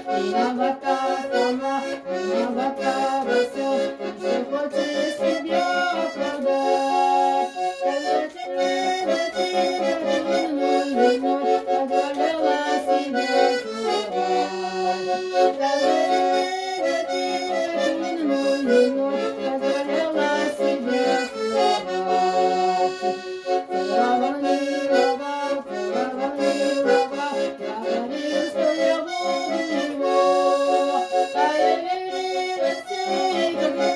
Виновата сама, виновата во всем, все хочешь себя оправдать. Виной позволяла себе целовать. Виной позволяла себе целовать. Целовал, миловал, целовал, миловал, говорил, что я буду его. А я верила всей, когда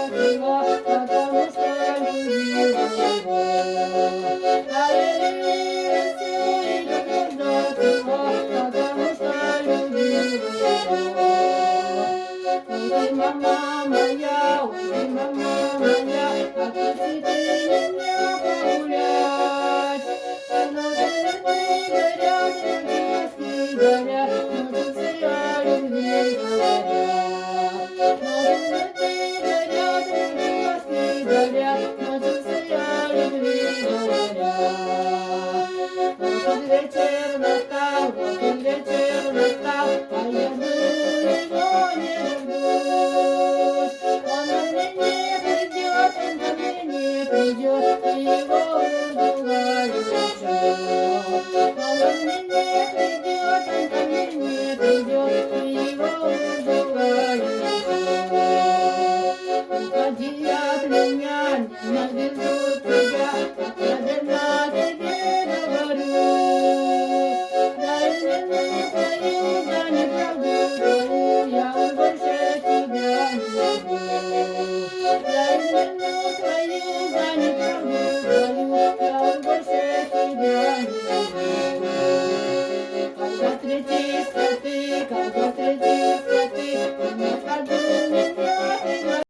была, потому что любила его. А я верила всей, когда была, потому что любила его. Ой, ты, мама моя, ой, ты, мама моя.